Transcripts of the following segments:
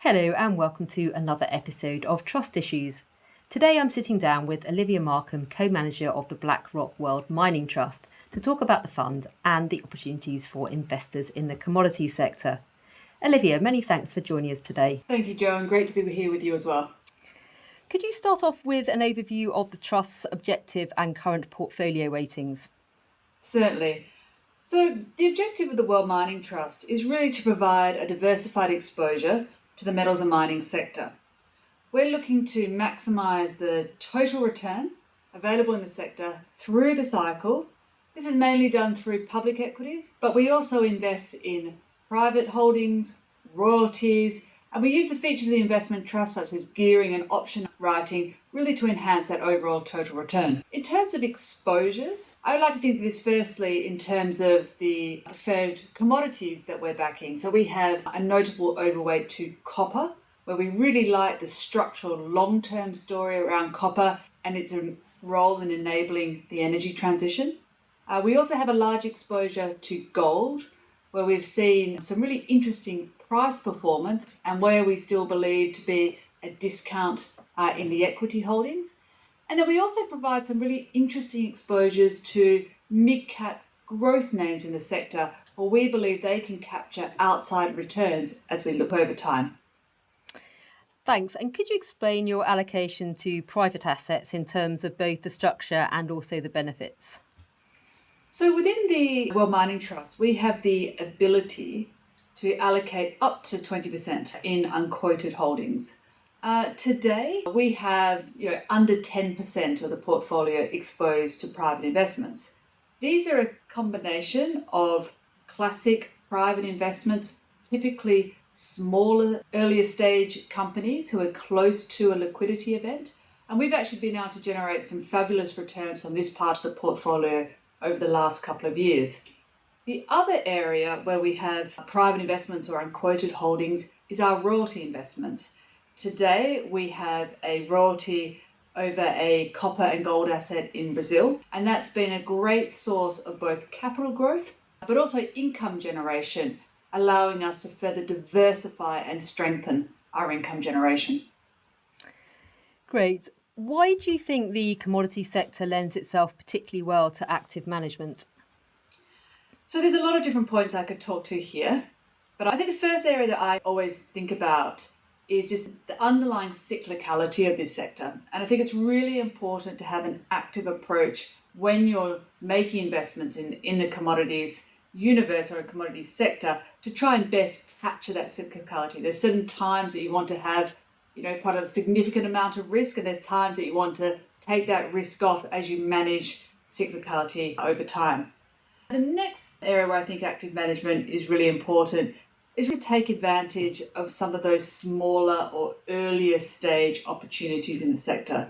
Hello and welcome to another episode of Trust Issues. Today I'm sitting down with Olivia Markham, co-manager of the BlackRock World Mining Trust, to talk about the fund and the opportunities for investors in the commodities sector. Olivia, many thanks for joining us today. Thank you, Joe, and great to be here with you as well. Could you start off with an overview of the Trust's objective and current portfolio weightings? Certainly. So the objective of the World Mining Trust is really to provide a diversified exposure to the metals and mining sector. We're looking to maximise the total return available in the sector through the cycle. This is mainly done through public equities, but we also invest in private holdings, royalties, and we use the features of the investment trust such as gearing and option writing really to enhance that overall total return. In terms of exposures, I would like to think of this firstly in terms of the preferred commodities that we're backing. So we have a notable overweight to copper, where we really like the structural long-term story around copper and its role in enabling the energy transition. We also have a large exposure to gold, where we've seen some really interesting price performance and where we still believe to be a discount in the equity holdings. And then we also provide some really interesting exposures to mid-cap growth names in the sector, where we believe they can capture outside returns as we look over time. Thanks. And could you explain your allocation to private assets in terms of both the structure and also the benefits? So within the World Mining Trust, we have the ability to allocate up to 20% in unquoted holdings. Today, we have under 10% of the portfolio exposed to private investments. These are a combination of classic private investments, typically smaller, earlier stage companies who are close to a liquidity event. And we've actually been able to generate some fabulous returns on this part of the portfolio over the last couple of years. The other area where we have private investments or unquoted holdings is our royalty investments. Today, we have a royalty over a copper and gold asset in Brazil, and that's been a great source of both capital growth, but also income generation, allowing us to further diversify and strengthen our income generation. Great. Why do you think the commodity sector lends itself particularly well to active management? So there's a lot of different points I could talk to here, but I think the first area that I always think about is just the underlying cyclicality of this sector. And I think it's really important to have an active approach when you're making investments in the commodities universe or a commodities sector to try and best capture that cyclicality. There's certain times that you want to have quite a significant amount of risk, and there's times that you want to take that risk off as you manage cyclicality over time. The next area where I think active management is really important is to take advantage of some of those smaller or earlier stage opportunities in the sector.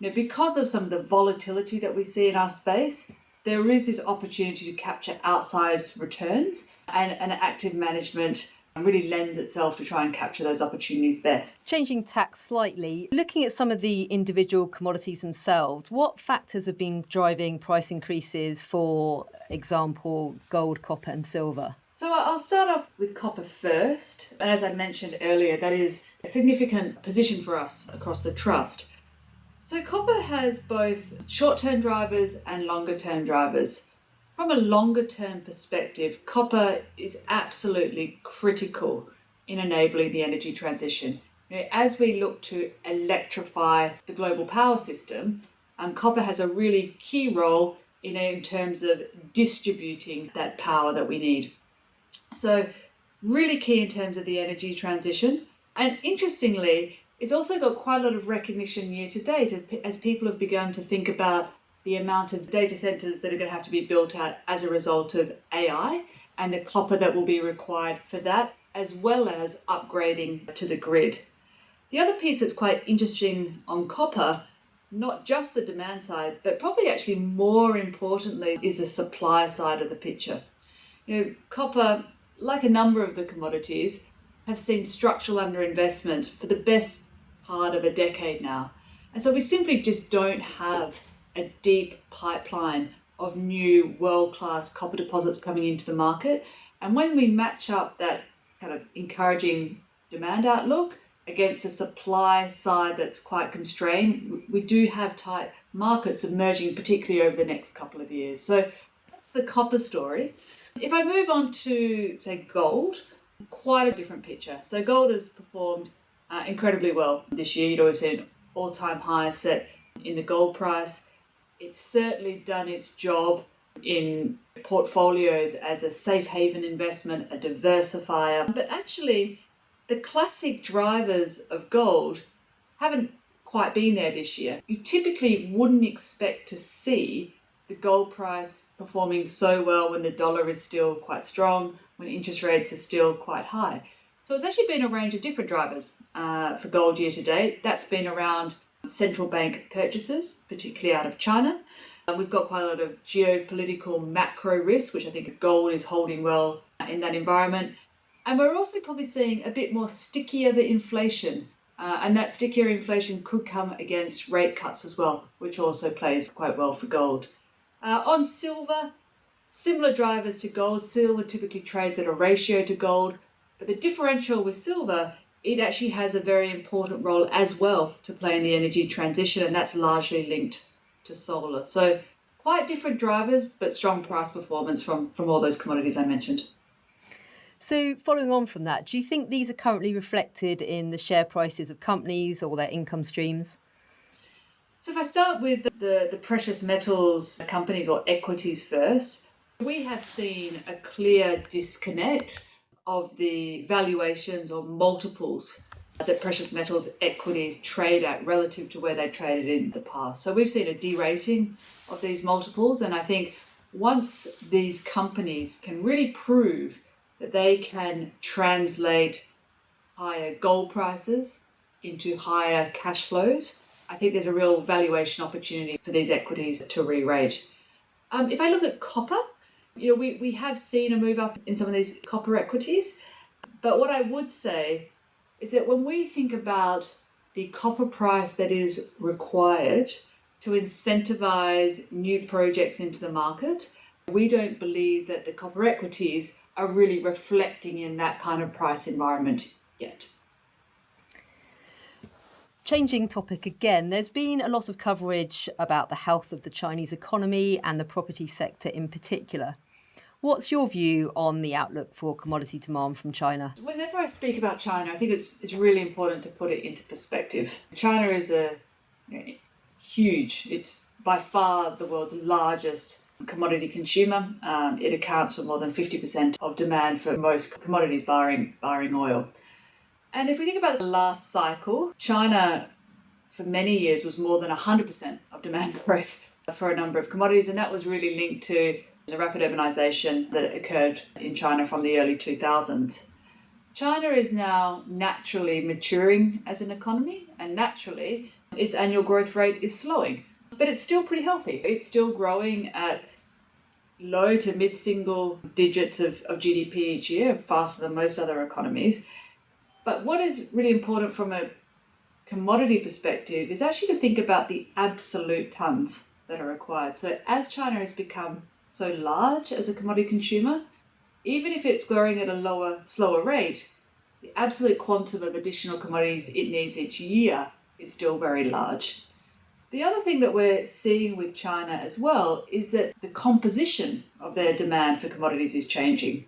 Because of some of the volatility that we see in our space, there is this opportunity to capture outsized returns, and active management really lends itself to try and capture those opportunities best. Changing tack slightly, looking at some of the individual commodities themselves, what factors have been driving price increases, for example, gold, copper and silver? So I'll start off with copper first. And as I mentioned earlier, that is a significant position for us across the trust. So copper has both short-term drivers and longer-term drivers. From a longer-term perspective, copper is absolutely critical in enabling the energy transition. As we look to electrify the global power system, copper has a really key role in terms of distributing that power that we need. So really key in terms of the energy transition. And interestingly, it's also got quite a lot of recognition year to date as people have begun to think about the amount of data centers that are going to have to be built out as a result of AI and the copper that will be required for that, as well as upgrading to the grid. The other piece that's quite interesting on copper, not just the demand side, but probably actually more importantly, is the supply side of the picture. Copper, like a number of the commodities, have seen structural underinvestment for the best part of a decade now. And so we simply just don't have a deep pipeline of new world-class copper deposits coming into the market. And when we match up that kind of encouraging demand outlook against a supply side that's quite constrained, we do have tight markets emerging, particularly over the next couple of years. So that's the copper story. If I move on to, say, gold, quite a different picture. So gold has performed incredibly well this year. You'd always seen an all-time high set in the gold price. It's certainly done its job in portfolios as a safe haven investment, a diversifier. But actually, the classic drivers of gold haven't quite been there this year. You typically wouldn't expect to see the gold price performing so well when the dollar is still quite strong, when interest rates are still quite high. So it's actually been a range of different drivers for gold year to date. That's been around central bank purchases, particularly out of China. We've got quite a lot of geopolitical macro risk, which I think gold is holding well in that environment. And we're also probably seeing a bit more stickier the inflation. And that stickier inflation could come against rate cuts as well, which also plays quite well for gold. On silver, similar drivers to gold. Silver typically trades at a ratio to gold, but the differential with silver, it actually has a very important role as well to play in the energy transition, and that's largely linked to solar. So quite different drivers, but strong price performance from all those commodities I mentioned. So, following on from that, do you think these are currently reflected in the share prices of companies or their income streams? So if I start with the precious metals companies or equities first, we have seen a clear disconnect of the valuations or multiples that precious metals equities trade at relative to where they traded in the past. So we've seen a derating of these multiples, and I think once these companies can really prove that they can translate higher gold prices into higher cash flows, I think there's a real valuation opportunity for these equities to re-rate. If I look at copper, we have seen a move up in some of these copper equities, but what I would say is that when we think about the copper price that is required to incentivize new projects into the market, we don't believe that the copper equities are really reflecting in that kind of price environment yet. Changing topic again, there's been a lot of coverage about the health of the Chinese economy and the property sector in particular. What's your view on the outlook for commodity demand from China? Whenever I speak about China, I think it's really important to put it into perspective. China is huge. It's by far the world's largest commodity consumer. It accounts for more than 50% of demand for most commodities, barring oil. And if we think about the last cycle, China for many years was more than 100% of demand growth for a number of commodities, and that was really linked to the rapid urbanization that occurred in China from the early 2000s. China is now naturally maturing as an economy, and naturally its annual growth rate is slowing, but it's still pretty healthy. It's still growing at low to mid-single digits of GDP each year, faster than most other economies. But what is really important from a commodity perspective is actually to think about the absolute tons that are required. So as China has become so large as a commodity consumer, even if it's growing at a slower rate, the absolute quantum of additional commodities it needs each year is still very large. The other thing that we're seeing with China as well is that the composition of their demand for commodities is changing.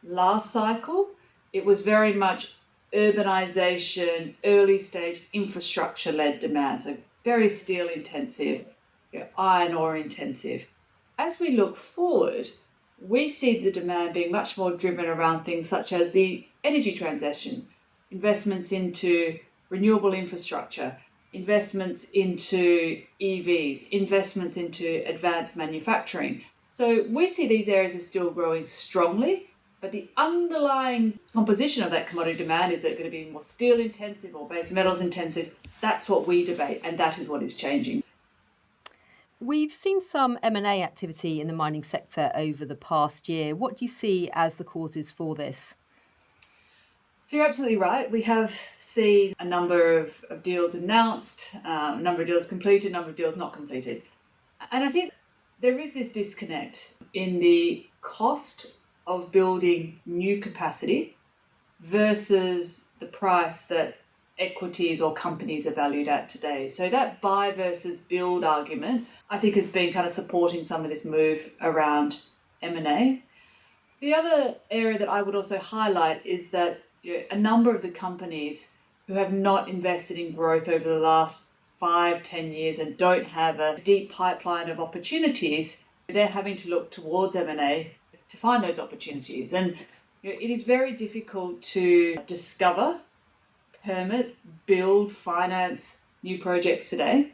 Last cycle, it was very much urbanization, early stage infrastructure-led demand, so very steel intensive, iron ore intensive. As we look forward, we see the demand being much more driven around things such as the energy transition, investments into renewable infrastructure, investments into EVs, investments into advanced manufacturing. So we see these areas as still growing strongly, but the underlying composition of that commodity demand, is it going to be more steel intensive or base metals intensive? That's what we debate, and that is what is changing. We've seen some M&A activity in the mining sector over the past year. What do you see as the causes for this? So you're absolutely right. We have seen a number of deals announced, a number of deals completed, a number of deals not completed. And I think there is this disconnect in the cost of building new capacity versus the price that equities or companies are valued at today. So that buy versus build argument, I think, has been kind of supporting some of this move around M&A. The other area that I would also highlight is that a number of the companies who have not invested in growth over the last 5-10 years and don't have a deep pipeline of opportunities, they're having to look towards M&A to find those opportunities. And it is very difficult to discover, permit, build, finance new projects today.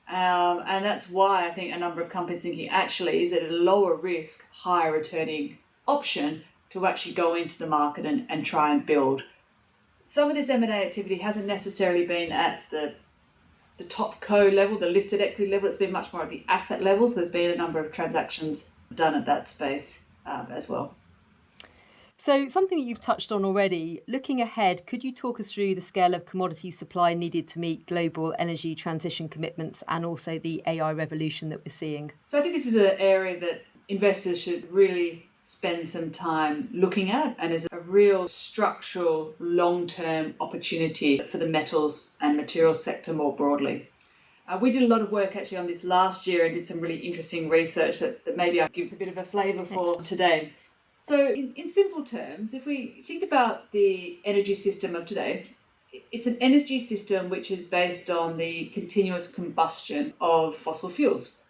And that's why I think a number of companies thinking, actually, is it a lower risk, higher returning option to actually go into the market and try and build. Some of this M&A activity hasn't necessarily been at the top co level, the listed equity level. It's been much more at the asset level. So there's been a number of transactions done at that space as well. So something that you've touched on already, looking ahead, could you talk us through the scale of commodity supply needed to meet global energy transition commitments and also the AI revolution that we're seeing? So I think this is an area that investors should really spend some time looking at, and is a real structural long-term opportunity for the metals and materials sector more broadly. We did a lot of work actually on this last year and did some really interesting research that maybe I'll give a bit of a flavour for today. So in simple terms, if we think about the energy system of today, it's an energy system which is based on the continuous combustion of fossil fuels.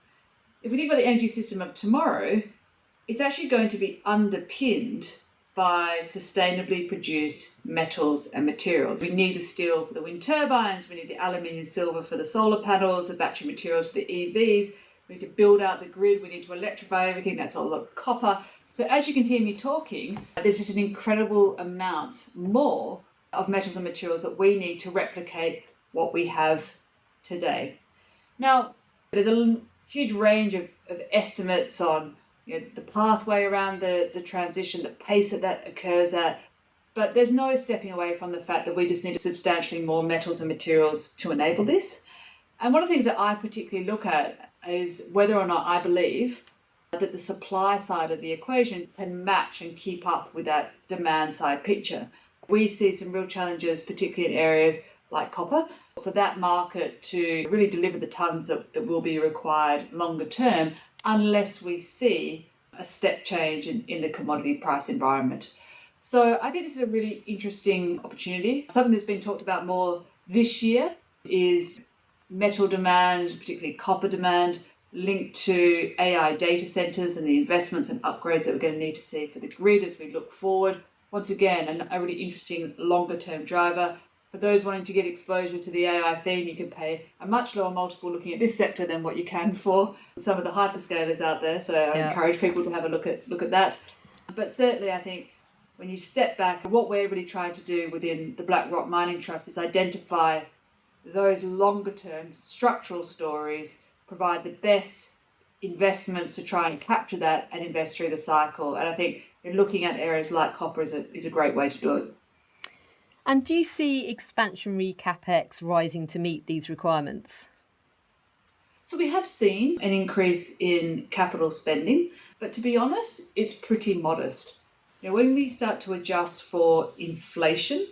If we think about the energy system of tomorrow, it's actually going to be underpinned by sustainably produced metals and materials. We need the steel for the wind turbines, we need the aluminium and silver for the solar panels, the battery materials for the EVs, we need to build out the grid, we need to electrify everything, that's all of copper. So as you can hear me talking, there's just an incredible amount more of metals and materials that we need to replicate what we have today. Now, there's a huge range of estimates on the pathway around the transition, the pace that occurs at, but there's no stepping away from the fact that we just need substantially more metals and materials to enable this. And one of the things that I particularly look at is whether or not I believe that the supply side of the equation can match and keep up with that demand side picture. We see some real challenges, particularly in areas like copper, for that market to really deliver the tons that will be required longer term, unless we see a step change in the commodity price environment. So I think this is a really interesting opportunity. Something that's been talked about more this year is metal demand, particularly copper demand, linked to AI data centers and the investments and upgrades that we're going to need to see for the grid as we look forward. Once again, a really interesting longer term driver. For those wanting to get exposure to the AI theme, you can pay a much lower multiple looking at this sector than what you can for some of the hyperscalers out there. So I encourage people to have a look at that. But certainly I think when you step back, what we're really trying to do within the BlackRock Mining Trust is identify those longer term structural stories, provide the best investments to try and capture that and invest through the cycle. And I think looking at areas like copper is a great way to do it. And do you see expansionary capex rising to meet these requirements? So we have seen an increase in capital spending, but to be honest, it's pretty modest. When we start to adjust for inflation,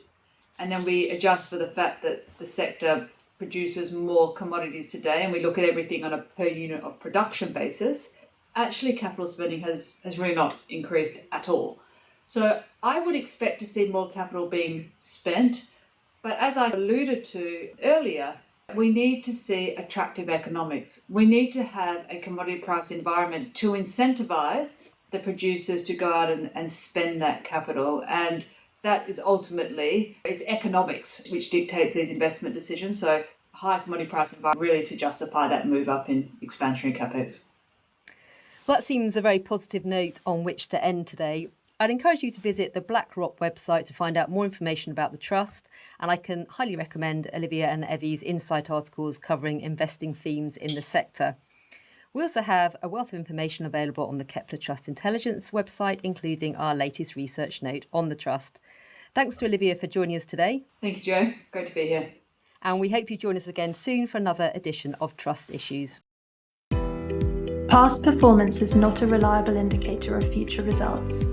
and then we adjust for the fact that the sector produces more commodities today, and we look at everything on a per unit of production basis, actually capital spending has really not increased at all. So I would expect to see more capital being spent, but as I alluded to earlier, we need to see attractive economics. We need to have a commodity price environment to incentivize the producers to go out and spend that capital. And that is ultimately, it's economics which dictates these investment decisions. So high commodity price environment really to justify that move up in expansionary capex. Well, that seems a very positive note on which to end today. I'd encourage you to visit the BlackRock website to find out more information about the trust, and I can highly recommend Olivia and Evie's insight articles covering investing themes in the sector. We also have a wealth of information available on the Kepler Trust Intelligence website, including our latest research note on the trust. Thanks to Olivia for joining us today. Thank you, Jo. Great to be here. And we hope you join us again soon for another edition of Trust Issues. Past performance is not a reliable indicator of future results.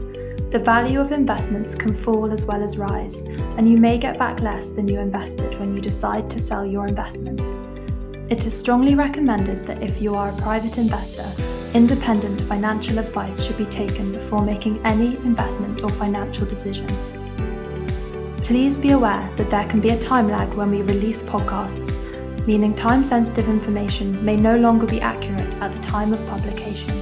The value of investments can fall as well as rise, and you may get back less than you invested when you decide to sell your investments. It is strongly recommended that if you are a private investor, independent financial advice should be taken before making any investment or financial decision. Please be aware that there can be a time lag when we release podcasts, meaning time-sensitive information may no longer be accurate at the time of publication.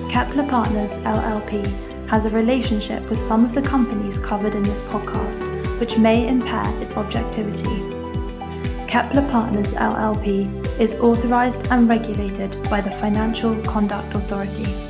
Kepler Partners LLP has a relationship with some of the companies covered in this podcast, which may impair its objectivity. Kepler Partners LLP is authorized and regulated by the Financial Conduct Authority.